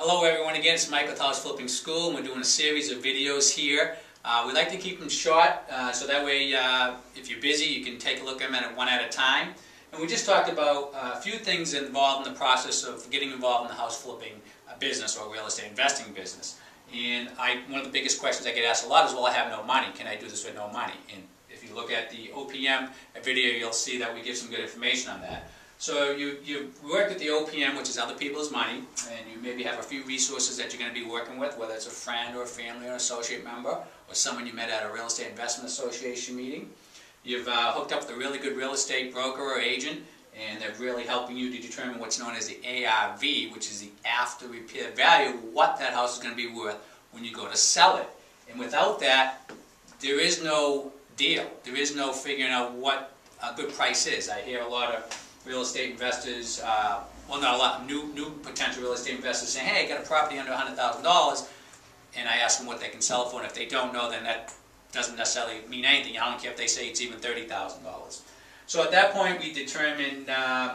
Hello everyone again, it's Mike with House Flipping School, and we're doing a series of videos here. We like to keep them short, so that way if you're busy you can take a look at them one at a time. And we just talked about a few things involved in the process of getting involved in the house flipping business or real estate investing business. And one of the biggest questions I get asked a lot is, well, I have no money, can I do this with no money? And if you look at the OPM video, you'll see that we give some good information on that. So you work with the OPM, which is other people's money, and you maybe have a few resources that you're going to be working with, whether it's a friend or a family or an associate member, or someone you met at a Real Estate Investment Association meeting. You've hooked up with a really good real estate broker or agent, and they're really helping you to determine what's known as the ARV, which is the after repair value, what that house is going to be worth when you go to sell it. And without that, there is no deal. There is no figuring out what a good price is. I hear a lot of real estate investors, well, not a lot, new potential real estate investors saying, hey, I got a property under $100,000, and I ask them what they can sell it for, and if they don't know, then that doesn't necessarily mean anything. I don't care if they say it's even $30,000. So at that point, we determine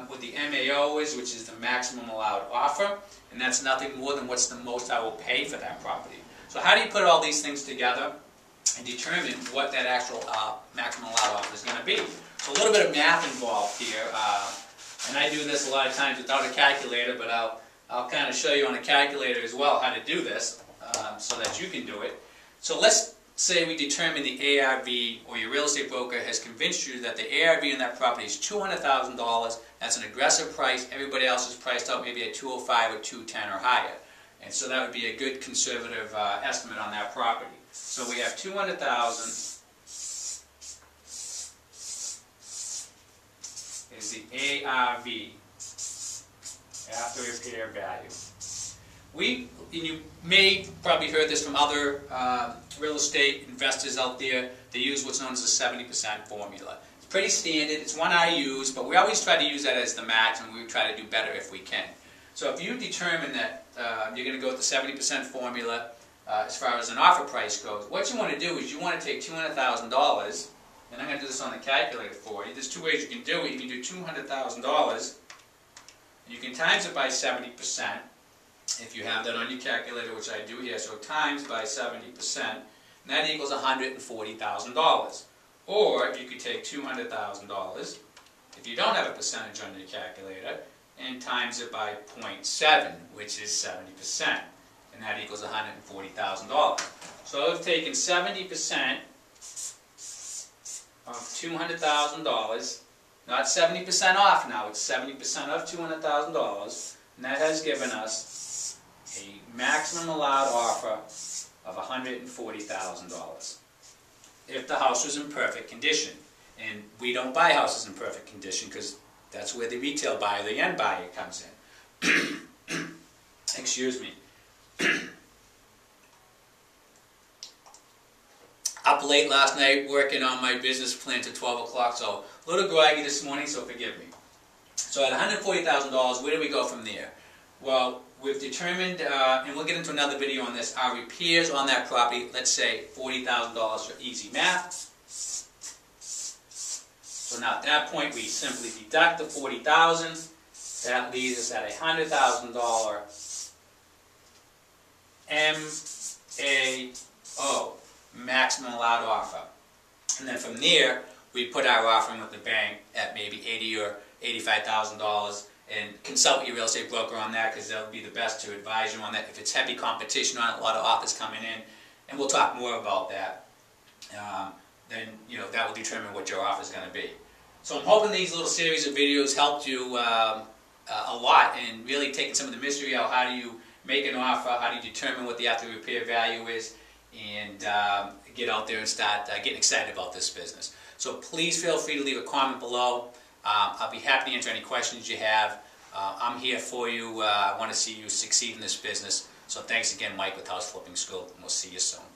what the MAO is, which is the maximum allowed offer, and that's nothing more than what's the most I will pay for that property. So how do you put all these things together and determine what that actual maximum allowed offer is going to be? So a little bit of math involved here, and I do this a lot of times without a calculator, but I'll kind of show you on a calculator as well how to do this so that you can do it. So let's say we determine the ARV, or your real estate broker has convinced you that the ARV in that property is $200,000. That's an aggressive price. Everybody else is priced out maybe at $205 or $210 or higher. And so that would be a good conservative estimate on that property. So we have $200,000 is the ARV, after repair value. And you may probably heard this from other real estate investors out there. They use what's known as the 70% formula. It's pretty standard. It's one I use, but we always try to use that as the max, and we try to do better if we can. So if you determine that you're going to go with the 70% formula as far as an offer price goes, what you want to do is you want to take $200,000, and I'm going to do this on the calculator for you. There's two ways you can do it. You can do $200,000. You can times it by 70%, if you have that on your calculator, which I do here. So times by 70%, and that equals $140,000. Or you could take $200,000, if you don't have a percentage on your calculator, and times it by 0.7, which is 70%, and that equals $140,000. So I've taken 70% of $200,000, not 70% off now, it's 70% of $200,000, and that has given us a maximum allowed offer of $140,000 if the house was in perfect condition. And we don't buy houses in perfect condition because that's where the retail buyer, the end buyer, comes in. Excuse me. Up late last night working on my business plan to 12 o'clock, so a little groggy this morning, so forgive me. So at $140,000, where do we go from there? Well, we've determined, and we'll get into another video on this, our repairs on that property, let's say $40,000 for easy math. So now at that point we simply deduct the $40,000. That leaves us at a $100,000 MAO, maximum allowed offer. And then from there we put our offer in with the bank at maybe $80,000 or $85,000, and consult your real estate broker on that, because they'll be the best to advise you on that. If it's heavy competition on it, a lot of offers coming in, and we'll talk more about that, then that will determine what your offer is going to be. So I'm hoping these little series of videos helped you a lot in really taking some of the mystery out. How do you make an offer? How do you determine what the after repair value is? And get out there and start getting excited about this business. So please feel free to leave a comment below. I'll be happy to answer any questions you have. I'm here for you. I want to see you succeed in this business. So thanks again, Mike with House Flipping School, and we'll see you soon.